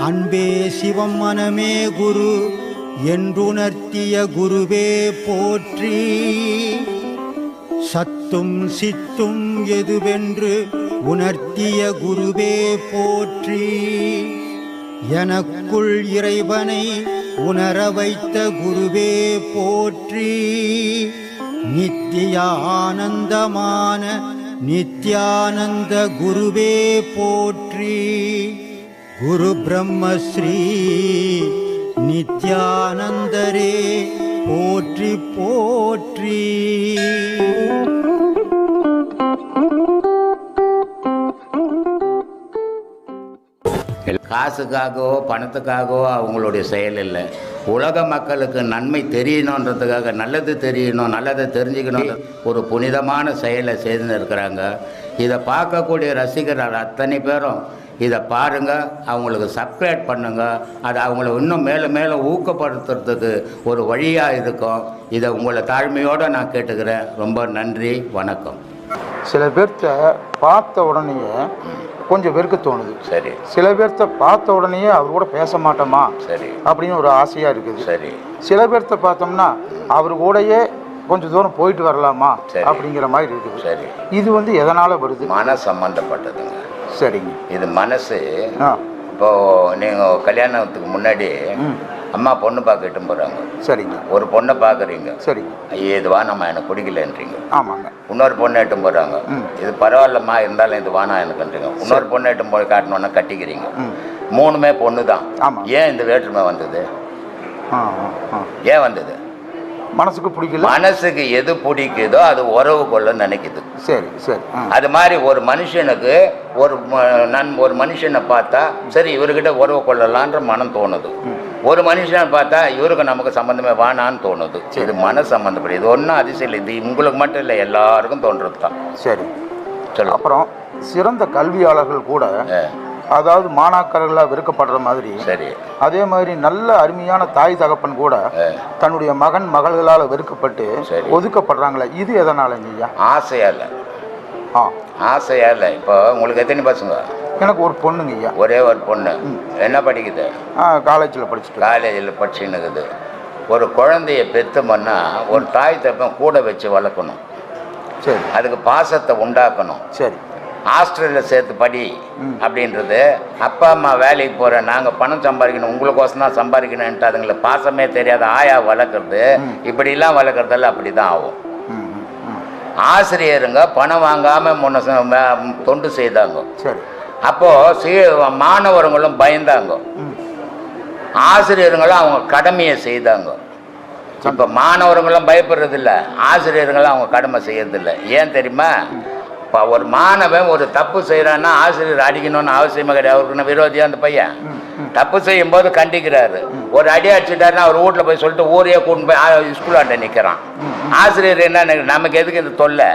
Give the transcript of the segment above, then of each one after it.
அன்பே சிவம் மனமே குரு என்றுணர்த்திய குருவே போற்றி. சத்தும் சித்தும் எதுவென்று உணர்த்திய குருவே போற்றி. எனக்குள் இறைவனை உணர வைத்த குருவே போற்றி. நித்திய ஆனந்தமான நித்யானந்த குருவே போற்றி. குரு பிரம்மஸ்ரீ நித்யானந்தரே போற்றி போற்றி. காசுக்காகவோ பணத்துக்காகவோ அவங்களுடைய செயல் இல்லை. உலக மக்களுக்கு நன்மை தெரியணுன்றதுக்காக, நல்லது தெரியணும், நல்லதை தெரிஞ்சுக்கணும், ஒரு புனிதமான செயலை செய்து இருக்கிறாங்க. இதை பார்க்கக்கூடிய ரசிகர்கள் அத்தனை பேரும் இதை பாருங்கள், அவங்களுக்கு சப்ஸ்கிரைப் பண்ணுங்கள். அது அவங்கள இன்னும் மேலும் மேலும் ஊக்கப்படுத்துறதுக்கு ஒரு வழியாக இருக்கும். இதை உங்களை தாழ்மையோடு நான் கேட்டுக்கிறேன். ரொம்ப நன்றி, வணக்கம். சில பேர்த்த பார்த்த உடனேயே கொஞ்சம் வெறுக்க தோணுது. சரி. சில பேர்த்த பார்த்த உடனேயே அவர் கூட பேச மாட்டோமா சரி அப்படின்னு ஒரு ஆசையாக இருக்குது. சரி. சில பேர்த்த பார்த்தோம்னா அவர் கூடயே கொஞ்சம் தூரம் போயிட்டு வரலாமா அப்படிங்கிற மாதிரி இருக்குது. சரி. இது வந்து எதனால் வருது? மன சம்பந்தப்பட்டதுங்க. சரிங்க. இது மனசு. இப்போது நீங்கள் கல்யாணத்துக்கு முன்னாடி அம்மா பொண்ணு பார்க்கிட்டு போகிறாங்க. சரிங்க. ஒரு பொண்ணை பார்க்குறீங்க. சரிங்க. இது வானம்மா எனக்கு பிடிக்கலன்றீங்க. ஆமாங்க. இன்னொரு பொண்ணு எட்டும் போகிறாங்க. இது பரவாயில்லம்மா இருந்தாலும் இது வானா எனக்குன்றீங்க. இன்னொரு பொண்ணு எட்டும் போய் காட்டணுன்னா கட்டிக்கிறீங்க. மூணுமே பொண்ணு தான். ஏன் இந்த வேற்றுமை வந்தது? ஏன் வந்தது? மனசுக்கு பிடிக்கல. மனசுக்கு எது பிடிக்குதோ அது உறவு கொள்ள நினைக்குது. சரி சரி. அது மாதிரி ஒரு மனுஷனுக்கு ஒரு மனுஷனை பார்த்தா சரி இவர்கிட்ட உறவு கொள்ளலான்ற மனம் தோணுது. ஒரு மனுஷனை பார்த்தா இவருக்கு நமக்கு சம்மந்தமே வானான்னு தோணுது. இது மன சம்மந்தப்படும். இது ஒன்றும் அதிசயம் இல்லை. இது உங்களுக்கு மட்டும் இல்லை, எல்லாருக்கும் தோன்றது தான். சரி சொல்லு. அப்புறம் சிறந்த கல்வியாளர்கள் கூட அதாவது மாணாக்கர்களாக வெறுக்கப்படுற மாதிரி, சரி, அதே மாதிரி நல்ல அருமையான தாய் தகப்பன் கூட தன்னுடைய மகன் மகள்களால் வெறுக்கப்பட்டு ஒதுக்கப்படுறாங்களே, இது எதனாலங்க ஐயா? ஆசையா இல்லை. ஆசையா இல்லை. இப்போ உங்களுக்கு எத்தனை பசங்க? எனக்கு ஒரு பொண்ணுங்க ஐயா. ஒரே ஒரு பொண்ணு. என்ன படிக்குது? காலேஜில் படிச்சுட்டு. காலேஜில் படிச்சுன்னு இருக்குது. ஒரு குழந்தைய பெத்தோம்னா ஒரு தாய் தகப்பன் கூட வச்சு வளர்க்கணும். சரி. அதுக்கு பாசத்தை உண்டாக்கணும். சரி. ஹாஸ்டலில் சேர்த்து படி அப்படின்றது, அப்பா அம்மா வேலைக்கு போகிறேன் நாங்கள் பணம் சம்பாதிக்கணும் உங்களுக்கோசம் தான் சம்பாதிக்கணுன்ட்டு அதுங்களுக்கு பாசமே தெரியாத ஆயா வளர்க்குறது, இப்படிலாம் வளர்க்குறதெல்லாம் அப்படி தான் ஆகும். ஆசிரியருங்க பணம் வாங்காமல் முன்ன தொண்டு செய்தாங்க. அப்போது மாணவர்களும் பயந்தாங்க. ஆசிரியர்களும் அவங்க கடமையை செய்தாங்க. இப்போ மாணவர்களும் பயப்படுறதில்ல, ஆசிரியர்களும் அவங்க கடமை செய்யறதில்லை. ஏன் தெரியுமா? இப்போ ஒரு மாணவன் ஒரு தப்பு செய்கிறான்னா ஆசிரியர் அடிக்கணும்னு அவசியமாக கிடையாது. அவருக்கு விரோதியாக அந்த பையன் தப்பு செய்யும் போது கண்டிக்கிறாரு. ஒரு அடி அடிச்சுட்டாருன்னா அவர் வீட்டில் போய் சொல்லிட்டு ஊரையே கூட்டு போய் ஸ்கூலாண்ட நிற்கிறான். ஆசிரியர் என்ன நமக்கு எதுக்கு இந்த தொல்லை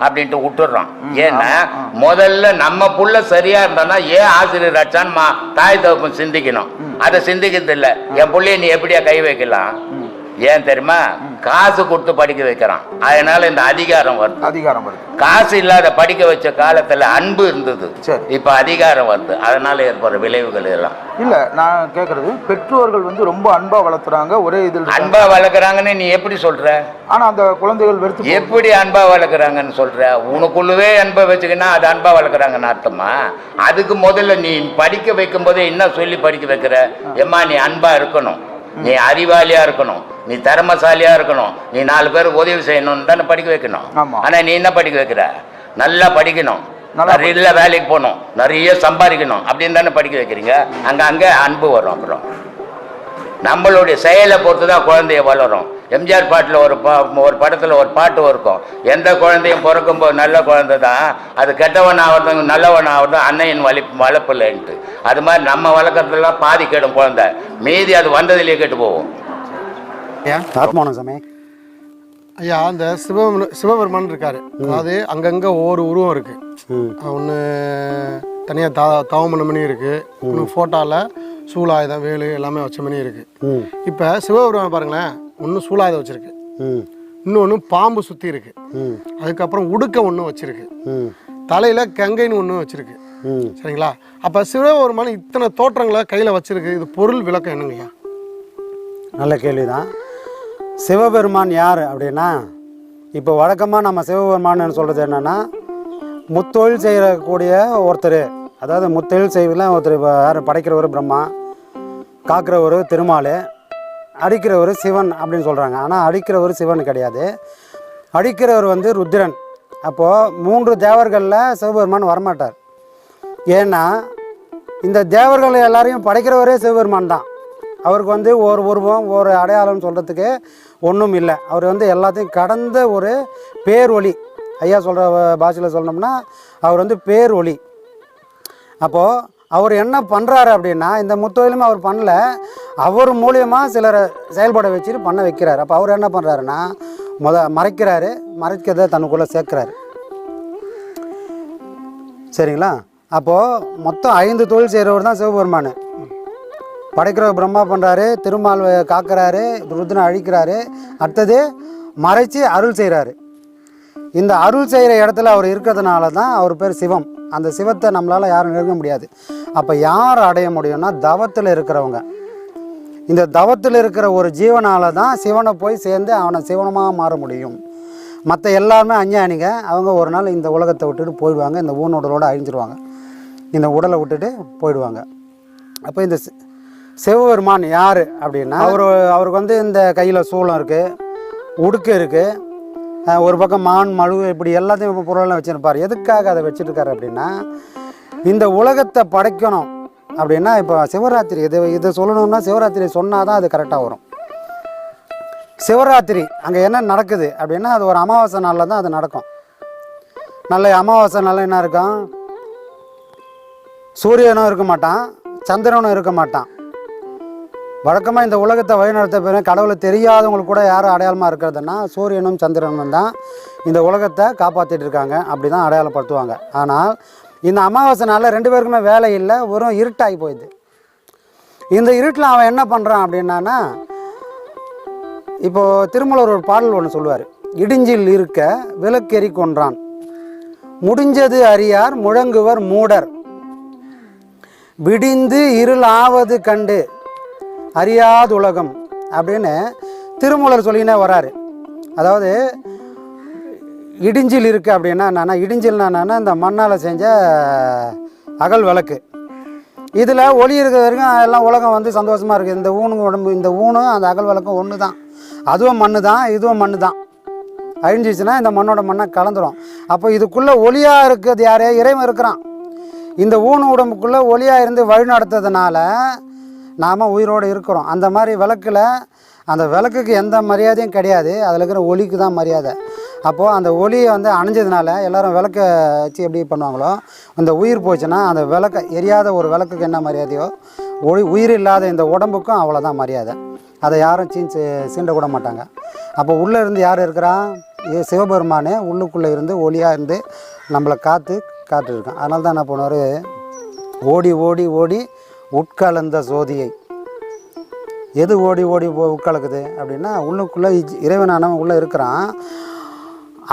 அப்படின்ட்டு விட்டுடுறான். ஏன்னா முதல்ல நம்ம புள்ள சரியா இருந்தானா ஏன் ஆசிரியர் அடிச்சான்னு தாய் தகப்பன் சிந்திக்கணும். அதை சிந்திக்கிறது இல்லை. என் பிள்ளைய நீ எப்படியா கை வைக்கலாம்? ஏன் தெரியுமா? காசு கொடுத்து படிக்க வைக்கிறான். அதனால இந்த அதிகாரம் வருது. காசு இல்லாத படிக்க வச்ச காலத்துல அன்பு இருந்தது, இப்ப அதிகாரம் வருது. அதனால ஏற்படுற விளைவுகள் எல்லாம் இல்ல. நான் கேக்குறது, பெற்றோர்கள் வந்து ரொம்ப அன்பா வளர்த்துறாங்க, ஒரே இதில் அன்பா வளர்க்குறாங்கன்னு நீ எப்படி சொல்ற? ஆனா அந்த குழந்தைகள் வெறுத்து எப்படி அன்பா வளர்க்குறாங்கன்னு சொல்ற? உனக்குள்ளவே அன்பை வச்சுக்கினா அது அன்பா வளர்க்குறாங்கன்னு அர்த்தமா? அதுக்கு முதல்ல நீ படிக்க வைக்கும் போதே என்ன சொல்லி படிக்க வைக்கிற? எம்மா நீ அன்பா இருக்கணும், நீ அறிவாளியா இருக்கணும், நீ திறமசாலியா இருக்கணும், நீ 4 பேருக்கு உதவி செய்யணும்னு தானே படிக்க வைக்கணும். ஆனா நீ என்ன படிக்க வைக்கிற? நல்லா படிக்கணும், நிறைய வேலைக்கு போகணும், நிறைய சம்பாதிக்கணும் அப்படின்னு தானே படிக்க வைக்கிறீங்க. அங்கே அன்பு வரும். அப்புறம் நம்மளுடைய செயலை பொறுத்து தான் குழந்தைய வளரும். எம்ஜிஆர் பாட்டில் ஒரு படத்தில் ஒரு பாட்டு இருக்கும், எந்த குழந்தையும் பிறக்கும்போது நல்ல குழந்தை தான், அது கெட்டவன் ஆகிறதும் நல்லவன் ஆகிறதும் அன்னையின் வளர்ப்பில்லைன்ட்டு. அது மாதிரி நம்ம வளர்க்குறதுலாம் பாதி கெடும் குழந்தை, மீதி அது வந்ததுலேயே கெட்டு போகும். ஐயா, அந்த சிவபெருமான் இருக்காரு, அதாவது அங்கங்கே ஒவ்வொரு உருவம் இருக்கு. ஒன்று தனியாக தவமண மணி இருக்கு, ஒன்று ஃபோட்டோவில் சூலாயுதம் வேலு எல்லாமே வச்ச மணி இருக்கு. இப்போ சிவபெருமான் பாருங்களேன், ஒன்று சூலாயுதம் வச்சிருக்கு, இன்னொன்று பாம்பு சுற்றி இருக்கு, அதுக்கப்புறம் உடுக்க ஒன்று வச்சிருக்கு, தலையில் கங்கைன்னு ஒன்று வச்சிருக்கு. சரிங்களா? அப்போ சிவபெருமான் இத்தனை தோற்றங்களை கையில் வச்சிருக்கு, இது பொருள் விளக்கம் என்னங்கய்யா? நல்ல கேள்வி தான். சிவபெருமான் யார் அப்படின்னா, இப்போ வழக்கமாக நம்ம சிவபெருமான்னு சொல்கிறது என்னென்னா, முத்தொழில் செய்யக்கூடிய ஒருத்தர், அதாவது முத்தொழில் செய்வதில் ஒருத்தர். இப்போ யார் படைக்கிறவர் பிரம்மா, காக்கிறவர் திருமால், அடிக்கிறவர் சிவன் அப்படின்னு சொல்கிறாங்க. ஆனால் அடிக்கிறவர் சிவன் கிடையாது, அடிக்கிறவர் வந்து ருத்ரன். அப்போது 3 தேவர்களில் சிவபெருமான் வரமாட்டார். ஏன்னா இந்த தேவர்கள் எல்லாரையும் படைக்கிறவரே சிவபெருமான் தான். அவருக்கு வந்து ஒரு உருவம் ஒரு அடையாளம் சொல்கிறதுக்கு ஒன்றும் இல்லை. அவர் வந்து எல்லாத்தையும் கடந்த ஒரு பேரொளி. ஐயா சொல்கிற பாஷையில் சொல்லணும்னா அவர் வந்து பேரொளி. அப்போது அவர் என்ன பண்ணுறாரு அப்படின்னா, இந்த முத்தொழிலுமே அவர் பண்ணல, அவர் மூலியமாக சிலரை செயல்பட வச்சுட்டு பண்ண வைக்கிறார். அப்போ அவர் என்ன பண்ணுறாருன்னா, மறைக்கிறாரு, மறைக்கிறத தனக்குள்ளே சேர்க்குறாரு. சரிங்களா? அப்போது மொத்தம் 5 தொழில் செய்கிறவர் தான் சிவபெருமான். படைக்கிற பிரம்மா பண்ணுறாரு, திருமால் காக்கிறாரு, ருத்ரன் அழிக்கிறாரு, அடுத்தது மறைச்சி அருள் செய்கிறாரு. இந்த அருள் செய்கிற இடத்துல அவர் இருக்கிறதுனால தான் அவர் பேர் சிவம். அந்த சிவத்தை நம்மளால் யாரும் நெருங்க முடியாது. அப்போ யார் அடைய முடியும்னா தவத்தில் இருக்கிறவங்க. இந்த தவத்தில் இருக்கிற ஒரு ஜீவனால் தான் சிவனை போய் சேர்ந்து அவனை சிவனமாக மாற முடியும். மற்ற எல்லாருமே அஞ்ஞானிங்க. அவங்க ஒரு நாள் இந்த உலகத்தை விட்டுட்டு போயிடுவாங்க, இந்த ஊனோடலோடு அழிஞ்சிருவாங்க, இந்த உடலை விட்டுட்டு போயிடுவாங்க. அப்போ இந்த சிவபெருமான் யார் அப்படின்னா, அவருக்கு வந்து இந்த கையில் சூளம் இருக்குது, உடுக்கு இருக்குது, ஒரு பக்கம் மான் மழு, இப்படி எல்லாத்தையும் பொருளெல்லாம் வச்சுருப்பார். எதுக்காக அதை வச்சுருக்காரு அப்படின்னா, இந்த உலகத்தை படைக்கணும் அப்படின்னா. இப்போ சிவராத்திரி இதை சொல்லணும்னா சிவராத்திரி சொன்னால் தான் அது கரெக்டாக வரும். சிவராத்திரி அங்கே என்ன நடக்குது அப்படின்னா, அது ஒரு அமாவாசை நாளில் தான் அது நடக்கும். நல்ல அமாவாசை நாளில் என்ன இருக்கும், சூரியனும் இருக்க மாட்டான், சந்திரனும் இருக்க மாட்டான். வழக்கமாக இந்த உலகத்தை வழிநடத்த பிறகு கடவுளை தெரியாதவங்களுக்கு கூட யாரும் அடையாளமாக இருக்கிறதுனா சூரியனும் சந்திரனும் தான் இந்த உலகத்தை காப்பாற்றிட்டு இருக்காங்க, அப்படி தான் அடையாளப்படுத்துவாங்க. ஆனால் இந்த அமாவாசை நாளில் 2 பேருக்குமே வேலை இல்லை, வெறும் இருட்டாகி போயிடுது. இந்த இருட்டில் அவன் என்ன பண்ணுறான் அப்படின்னா, இப்போது திருமூலர் ஒரு பாடல் ஒன்று சொல்லுவார், இடிஞ்சில் இருக்க விளக்கெறி கொன்றான், முடிஞ்சது அறியார் முழங்குவர் மூடர், விடிந்து இருள் ஆவது கண்டு அறியாது உலகம் அப்படின்னு திருமூலர் சொல்லினே வராரு. அதாவது இடிஞ்சில் இருக்குது அப்படின்னா என்னன்னா, இடிஞ்சில்னா என்னன்னா இந்த மண்ணால் செஞ்ச அகல் விளக்கு. இதில் ஒளி இருக்கிற வரைக்கும் எல்லாம் உலகம் வந்து சந்தோஷமாக இருக்குது. இந்த உடம்பு, இந்த ஊனும் அந்த அகல் விளக்கும் ஒன்று தான். அதுவும் மண்ணு தான், இதுவும் மண்ணு தான். அழிஞ்சிச்சுன்னா இந்த மண்ணோட மண்ணை கலந்துரும். அப்போ இதுக்குள்ளே ஒளியாக இருக்கிறது யாரே, இறைவன் இருக்கிறான். இந்த ஊனு உடம்புக்குள்ளே ஒளியாக இருந்து வழி நடத்துறதுனால நாம் உயிரோடு இருக்கிறோம். அந்த மாதிரி விளக்கில் அந்த விளக்குக்கு எந்த மரியாதையும் கிடையாது, அதில் இருக்கிற ஒளிக்கு தான் மரியாதை. அப்போது அந்த ஒளியை வந்து அணைஞ்சதுனால எல்லோரும் விளக்க வச்சு எப்படி பண்ணுவாங்களோ, அந்த உயிர் போச்சுன்னா அந்த விளக்க எரியாத ஒரு விளக்குக்கு என்ன மரியாதையோ, உயிர் இல்லாத இந்த உடம்புக்கும் அவ்வளோதான் மரியாதை. அதை யாரும் சீண்டக்கூட மாட்டாங்க. அப்போ உள்ளே இருந்து யார் இருக்கிறா, சிவபெருமானே உள்ளுக்குள்ளே இருந்து ஒளியாக இருந்து நம்மளை காத்துருக்கான். அதனால தான் என்ன பண்ணுவார், ஓடி ஓடி ஓடி உட்கலந்த சோதியை. எது ஓடி ஓடி உட்கலக்குது அப்படின்னா, உள்ளுக்குள்ளே இறைவனானவன் உள்ளே இருக்கிறான்,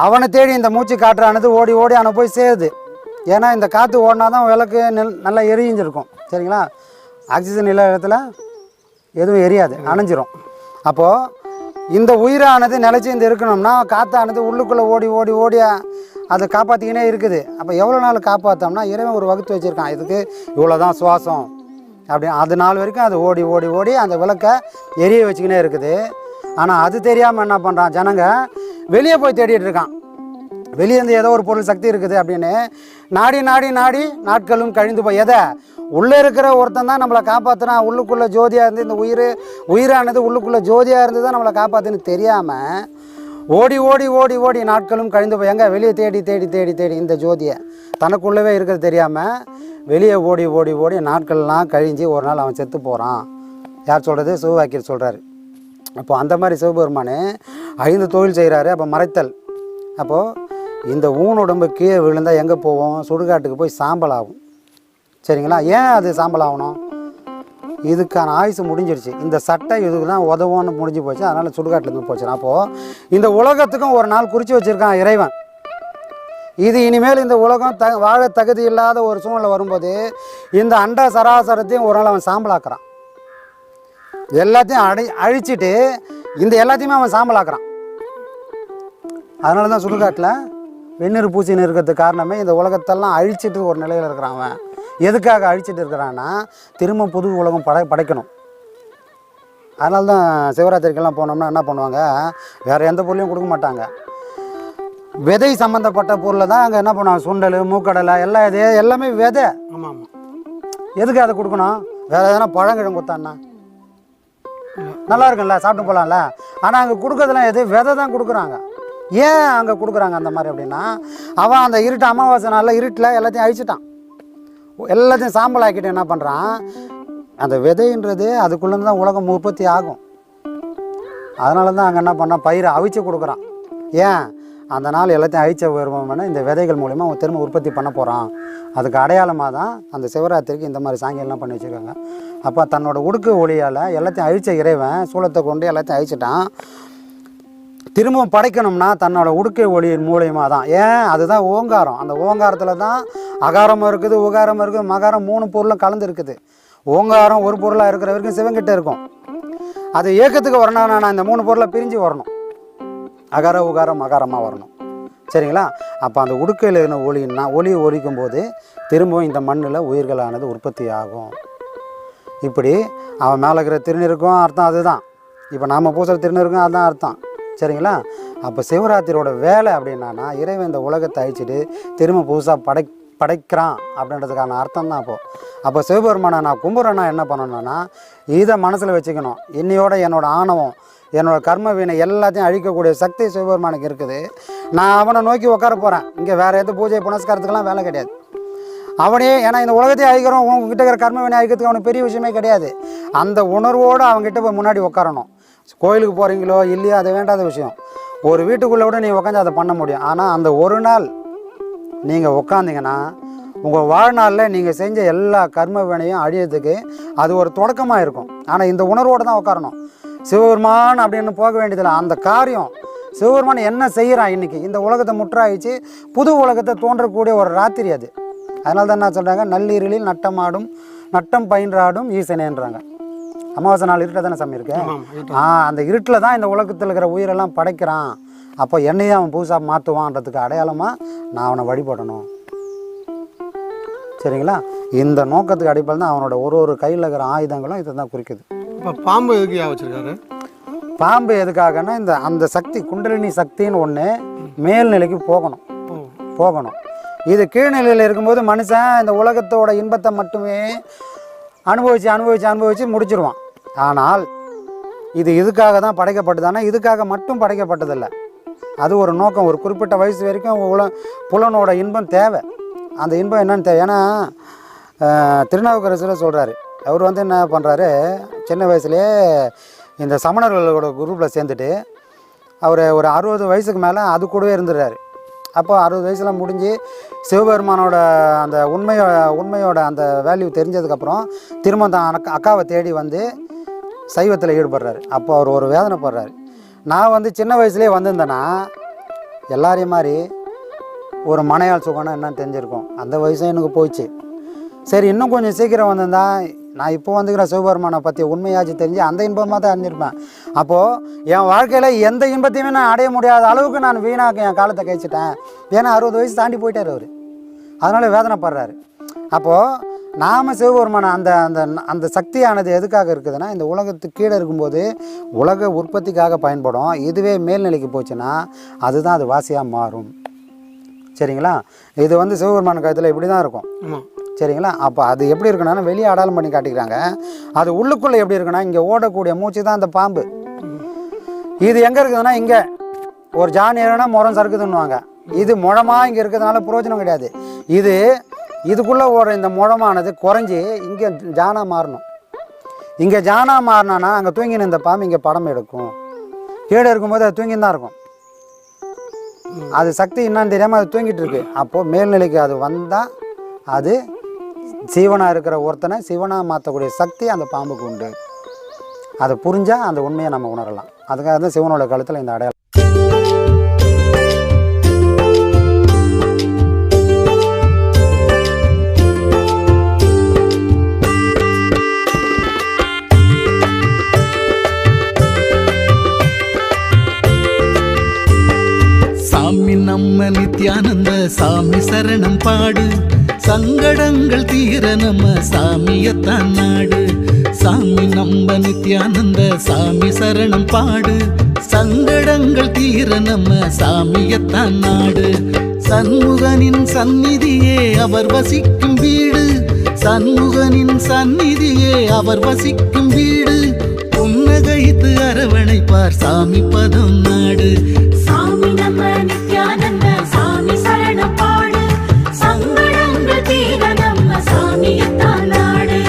அவனை தேடி இந்த மூச்சு காற்றானது ஓடி ஓடி அவனை போய் சேருது. ஏன்னா இந்த காற்று ஓடினா தான் விளக்கு நல்லா எரிஞ்சிருக்கும். சரிங்களா? ஆக்சிஜன் இல்லாத இடத்துல எதுவும் எரியாது, அணைஞ்சிரும். அப்போது இந்த உயிரானது நிலச்சி இந்த இருக்கணும்னா காற்றானது உள்ளுக்குள்ளே ஓடி ஓடி ஓடி அதை காப்பாற்றிக்கினே இருக்குது. அப்போ எவ்வளோ நாள் காப்பாற்றோம்னா, இறைவன் ஒரு வகுத்து வச்சுருக்கான், இதுக்கு இவ்வளோ தான் சுவாசம் அப்படின்னு. அது நாள் வரைக்கும் அது ஓடி ஓடி ஓடி அந்த விளக்கை எரிய வச்சுக்கினே இருக்குது. ஆனால் அது தெரியாமல் என்ன பண்ணுறான், ஜனங்க வெளியே போய் தேடிட்டு இருக்கான். வெளியே இருந்து ஏதோ ஒரு பொருள் சக்தி இருக்குது அப்படின்னு நாடி நாடி நாடி நாட்களும் கழிந்து போய், எதை உள்ளே இருக்கிற ஒருத்தன் தான் நம்மளை காப்பாற்றினா, உள்ளுக்குள்ளே ஜோதியாக இருந்து இந்த உயிரானது உள்ளுக்குள்ளே ஜோதியாக இருந்து தான் நம்மளை காப்பாற்றுன்னு தெரியாமல் ஓடி ஓடி ஓடி ஓடி நாட்களும் கழிந்து போய், எங்கே வெளியே தேடி தேடி தேடி தேடி இந்த ஜோதியை தனக்குள்ளவே இருக்கிறது தெரியாமல் வெளியே ஓடி ஓடி ஓடி நாட்கள்லாம் கழிஞ்சு ஒரு நாள் அவன் செத்து போகிறான். யார் சொல்கிறது, சிவவாக்கியர் சொல்கிறாரு. அப்போது அந்த மாதிரி சிவபெருமானே 5 தொழில் செய்கிறாரு. அப்போ மறைத்தல். அப்போது இந்த ஊனுடம்பு கீழே விழுந்தால் எங்கே போவோம், சுடுகாட்டுக்கு போய் சாம்பல் ஆகும். சரிங்களா? ஏன் அது சாம்பல் ஆகணும், இதுக்கான ஆயுசு முடிஞ்சிருச்சு. இந்த சட்டை இதுக்கு தான் உதவும்னு முடிஞ்சு போச்சு, அதனால் சுடுகாட்டிலேருந்து போச்சு. அப்போது இந்த உலகத்துக்கும் ஒரு நாள் குறித்து வச்சுருக்கான் இறைவன். இது இனிமேல் இந்த உலகம் வாழ தகுதி இல்லாத ஒரு சூழ்நிலை வரும்போது இந்த அண்ட சராசரத்தையும் ஒரு நாள் அவன் சாம்பலாக்குறான். எல்லாத்தையும் அழிச்சிட்டு இந்த எல்லாத்தையுமே அவன் சாம்பலாக்குறான். அதனால தான் சுடுகாட்டில் வெந்நீர் பூச்சின்னு இருக்கிறதுக்கு காரணமே இந்த உலகத்தெல்லாம் அழிச்சிட்டு ஒரு நிலையில் இருக்கிறான். அவன் எதுக்காக அழிச்சிட்டு இருக்கிறான்னா திரும்ப புது உலகம் படைக்கணும். அதனால தான் சிவராத்திரிக்கெல்லாம் போனோம்னா என்ன பண்ணுவாங்க, வேறு எந்த பொருளையும் கொடுக்க மாட்டாங்க. விதை சம்மந்தப்பட்ட பொருளை தான் அங்கே என்ன பண்ணுவாங்க, சுண்டல், மூக்கடலை எல்லாம் எல்லாமே விதை. ஆமாம் ஆமாம். எதுக்கு அதை கொடுக்கணும்? வேறு எதனா பழங்கிழங்கு கொடுத்தான்னா நல்லா இருக்கும்ல, சாப்பிட்டு போகலாம்ல. ஆனால் அங்கே கொடுக்கறதுலாம் எது, விதை தான் கொடுக்குறாங்க. ஏன் அங்கே கொடுக்குறாங்க அந்த மாதிரி அப்படின்னா, அவன் அந்த இருட்டு அமாவாசை நாளில் இருட்டில் எல்லாத்தையும் அழிச்சிட்டான், எல்லாத்தையும் சாம்பல் ஆக்கிட்டு என்ன பண்ணுறான், அந்த விதைன்றது அதுக்குள்ளேருந்து தான் உலகம் உற்பத்தி ஆகும். அதனால தான் அங்கே என்ன பண்ணால் பயிரை அவிச்சு கொடுக்குறான். ஏன் அந்த நாள் எல்லாத்தையும் அழிச்ச வருவோம்னா இந்த விதைகள் மூலிமா அவன் திரும்ப உற்பத்தி பண்ண போகிறான். அதுக்கு அடையாளமாக தான் அந்த சிவராத்திரிக்கு இந்த மாதிரி சாங்கியெல்லாம் பண்ணி வச்சுருக்காங்க. அப்போ தன்னோட உடுக்கு ஒளியால் எல்லாத்தையும் அழிச்ச இறைவன் சூலத்தை கொண்டு எல்லாத்தையும் அழிச்சிட்டான். திரும்பவும் படைக்கணும்னா தன்னோட உடுக்கை ஒளியின் மூலியமாக தான். ஏன், அதுதான் ஓங்காரம். அந்த ஓங்காரத்தில் தான் அகாரமும் இருக்குது, உகாரமும் இருக்குது, மகாரம் 3 பொருளும் கலந்து இருக்குது. ஓங்காரம் ஒரு பொருளாக இருக்கிற வரைக்கும் சிவங்கிட்ட இருக்கும். அது இயக்கத்துக்கு வரணும்னா நான் இந்த 3 பொருளை பிரிஞ்சு வரணும். அகார உகாரம் மகாரமாக வரணும். சரிங்களா? அப்போ அந்த உடுக்கையில் இருந்த ஒளின்னா ஒளி ஒலிக்கும் போது திரும்பவும் இந்த மண்ணில் உயிர்களானது உற்பத்தி ஆகும். இப்படி அவன் மேலே இருக்கிற திருநீருக்கும் அர்த்தம் அதுதான். இப்போ நாம் பூசுகிற திருநீருக்கும் அதுதான் அர்த்தம். சரிங்களா? அப்போ சிவராத்திரியோட வேலை அப்படின்னா இறைவன் இந்த உலகத்தை அழிச்சிட்டு திரும்ப புதுசாக படைக்கிறான் அப்படின்றதுக்கான அர்த்தம் தான். அப்போ சிவபெருமானை நான் கும்பிட்றேன்னா என்ன பண்ணணும்னா இதை மனசில் வச்சுக்கணும். இன்னையோட என்னோட ஆணவம், என்னோட கர்ம வீணை எல்லாத்தையும் அழிக்கக்கூடிய சக்தி சிவபெருமானுக்கு இருக்குது. நான் அவனை நோக்கி உட்கார போகிறேன். இங்கே வேறு எது பூஜை புனஸ்காரத்துக்கெல்லாம் வேலை கிடையாது. அவனே, ஏன்னா இந்த உலகத்தையே அழிக்கிறோம், உங்ககிட்ட இருக்கிற கர்ம வீணை அழிக்கிறதுக்கு அவனுக்கு பெரிய விஷயமே கிடையாது. அந்த உணர்வோடு அவங்ககிட்ட போய் முன்னாடி உட்காரணும். கோயிலுக்கு போகிறீங்களோ இல்லையோ அது வேண்டாத விஷயம். ஒரு வீட்டுக்குள்ளே கூட நீ உட்காந்து அதை பண்ண முடியும். ஆனால் அந்த ஒரு நாள் நீங்கள் உட்காந்திங்கன்னா உங்கள் வாழ்நாளில் நீங்கள் செஞ்ச எல்லா கர்ம வினையும் அழியறதுக்கு அது ஒரு தொடக்கமாக இருக்கும். ஆனால் இந்த உணர்வோடு தான் உட்காரணும். சிவபெருமான் அப்படின்னு போக வேண்டியதில்லை. அந்த காரியம் சிவபெருமான் என்ன செய்கிறான் இன்றைக்கி, இந்த உலகத்தை முற்றாயிச்சு புது உலகத்தை தோன்றக்கூடிய ஒரு ராத்திரி அது. அதனால தான் என்ன சொல்கிறாங்க, நள்ளீரலில் நட்டமாடும் நட்டம் பயின்றாடும் ஈசனேன்றாங்க. அமாவாசை நாள் இருட்டில் தானே சாமி இருக்கு. அந்த இருட்டில் தான் இந்த உலகத்தில் இருக்கிற உயிரெல்லாம் படைக்கிறான். அப்போ என்னையும் அவன் புதுசாக மாற்றுவான்றதுக்கு அடையாளமாக நான் அவனை வழிபடணும். சரிங்களா? இந்த நோக்கத்துக்கு அடிப்படையில் தான் அவனோட ஒரு கையில் இருக்கிற ஆயுதங்களும் இதை தான் குறிக்குது. இப்போ பாம்பு எதுக்கு வச்சுருக்காரு? பாம்பு எதுக்காகன்னா அந்த சக்தி குண்டலினி சக்தின்னு ஒன்று மேல்நிலைக்கு போகணும். இது கீழ்நிலையில் இருக்கும்போது மனுஷன் இந்த உலகத்தோட இன்பத்தை மட்டுமே அனுபவித்து முடிச்சிருவான். ஆனால் இது இதுக்காக தான் படைக்கப்பட்டதானா, இதுக்காக மட்டும் படைக்கப்பட்டதில்லை. அது ஒரு நோக்கம். ஒரு குறிப்பிட்ட வயசு வரைக்கும் புலனோட இன்பம் தேவை. அந்த இன்பம் என்னன்னு தேவை. ஏன்னா திருநாவுக்கரசர் சொல்கிறாரு, அவர் என்ன பண்ணுறாரு, சின்ன வயசுலேயே இந்த சமணர்களோட குரூப்பில் சேர்ந்துட்டு அவர் ஒரு 60 வயசுக்கு மேலே அது கூடவே இருந்துடுறாரு. அப்போ 60 வயசுலாம் முடிஞ்சு சிவபெருமானோட அந்த உண்மையோட அந்த வேல்யூ தெரிஞ்சதுக்கப்புறம் திரும்ப தான் அக்காவை தேடி வந்து சைவத்தில் ஈடுபடுறாரு. அப்போ அவர் ஒரு வேதனைப்படுறாரு. நான் சின்ன வயசுலேயே வந்திருந்தேன்னா எல்லாரையும் மாதிரி ஒரு மனையாள் சுகம்னா என்னன்னு தெரிஞ்சிருக்கும். அந்த வயசும் எனக்கு போயிடுச்சு. சரி, இன்னும் கொஞ்சம் சீக்கிரம் வந்திருந்தா நான் இப்போ வந்துக்கிற சிவபெருமானை பற்றி உண்மையாச்சு தெரிஞ்சு அந்த இன்பமாக தான் அறிஞ்சிருப்பேன். அப்போது என் வாழ்க்கையில் எந்த இன்பத்தையுமே நான் அடைய முடியாத அளவுக்கு நான் வீணாக்க என் காலத்தை கழிச்சிட்டேன். ஏன்னா 60 வயசு தாண்டி போயிட்டார் அவர். அதனால் வேதனைப்படுறாரு. அப்போது நாம் சிவபெருமானை அந்த சக்தியானது எதுக்காக இருக்குதுன்னா இந்த உலகத்துக்கு கீழே இருக்கும்போது உலக உற்பத்திக்காக பயன்படும். இதுவே மேல்நிலைக்கு போச்சுன்னா அதுதான் அது வாசியாக மாறும். சரிங்களா? இது சிவபெருமான கருத்தில் இப்படி தான் இருக்கும். சரிங்களா? அப்போ அது எப்படி இருக்குன்னா வெளியே அடையாளம் பண்ணி காட்டிக்கிறாங்க. அது உள்ளுக்குள்ளே எப்படி இருக்குன்னா இங்கே ஓடக்கூடிய மூச்சு தான் அந்த பாம்பு. இது எங்கே இருக்குதுன்னா இங்கே ஒரு ஜான் ஏறுனா முறம் சறுக்குதுன்னுவாங்க. இது முழமாக இங்கே இருக்கிறதுனால பிரயோஜனம் கிடையாது. இதுக்குள்ளே ஓடுற இந்த முழமானது குறைஞ்சி இங்கே ஜானாக மாறணும். இங்கே ஜானாக மாறினான்னா அங்கே தூங்கின இந்த பாம்பு இங்கே படம் எடுக்கும். கீழே இருக்கும்போது அது தூங்கின்னு தான் இருக்கும். அது சக்தி என்னன்னு தெரியாமல் அது தூங்கிட்டு இருக்கு. அப்போது மேல்நிலைக்கு அது வந்தால் அது சிவனாக இருக்கிற ஒருத்தனை சிவனாக மாற்றக்கூடிய சக்தி அந்த பாம்புக்கு உண்டு. அதை புரிஞ்சால் அந்த உண்மையை நம்ம உணரலாம். அதுக்காக தான் சிவனோட கழுத்தில் இந்த அடையாளம். சரணம் பாடு, சங்கடங்கள் தீர நம்ம சாமியத்தான் நாடு. சாமி நம்ப நித்யானந்த சாமி சரணம் பாடு, சங்கடங்கள் தீர நம்ம சாமியத்தான் நாடு. சண்முகனின் சந்நிதியே அவர் வசிக்கும் வீடு, சண்முகனின் சந்நிதியே அவர் வசிக்கும் வீடு. புன்னகைத்து அரவணைப்பார் சாமி பதம் நாடு. சாமி நம்ம நித்யானந்த சாமி சரணம் பாடு, சங்கடங்கள் தீர நம்ம சாமியத்தான் நாடு.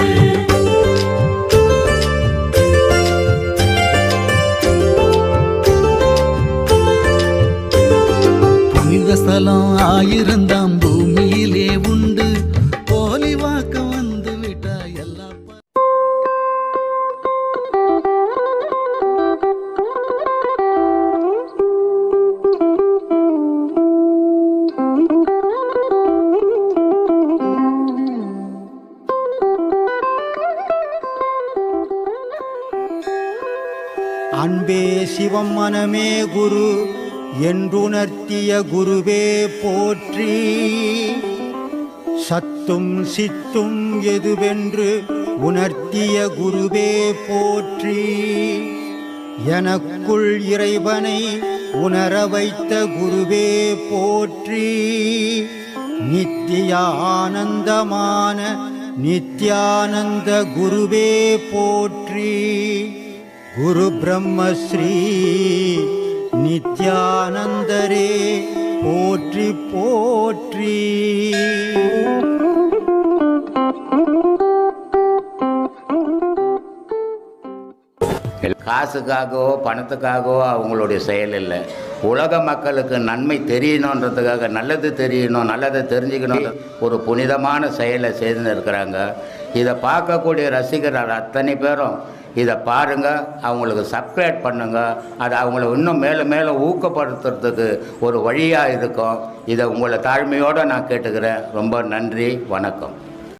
புனித ஸ்தலம் 1000 பூமியிலே உண்டு, போலி வாக்க வந்து விட்டா எல்லா அன்பே சிவம் மனமே குரு என்றுணர்த்திய குருவே போற்றி. சத்தும் சித்தும் எதுவென்று உணர்த்திய குருவே போற்றி. எனக்குள் இறைவனை உணர வைத்த குருவே போற்றி. நித்திய ஆனந்தமான நித்யானந்த குருவே போற்றி. குரு பிரம்மஸ்ரீ நித்யானந்தரே போற்றி போற்றி. காசுக்காகவோ பணத்துக்காகவோ அவங்களுடைய செயல் இல்லை. உலக மக்களுக்கு நன்மை தெரியணுன்றதுக்காக, நல்லது தெரியணும், நல்லதை தெரிஞ்சுக்கணும், ஒரு புனிதமான செயலை செய்துன்னு இருக்கிறாங்க. இதை பார்க்கக்கூடிய ரசிகர்கள் அத்தனை பேரும் இதை பாருங்கள், அவங்களுக்கு சப்ஸ்கிரைப் பண்ணுங்கள். அது அவங்கள இன்னும் மேலே மேலே ஊக்கப்படுத்துறதுக்கு ஒரு வழியாக இருக்கும். இதை உங்களை தாழ்மையோடு நான் கேட்டுக்கிறேன். ரொம்ப நன்றி, வணக்கம்.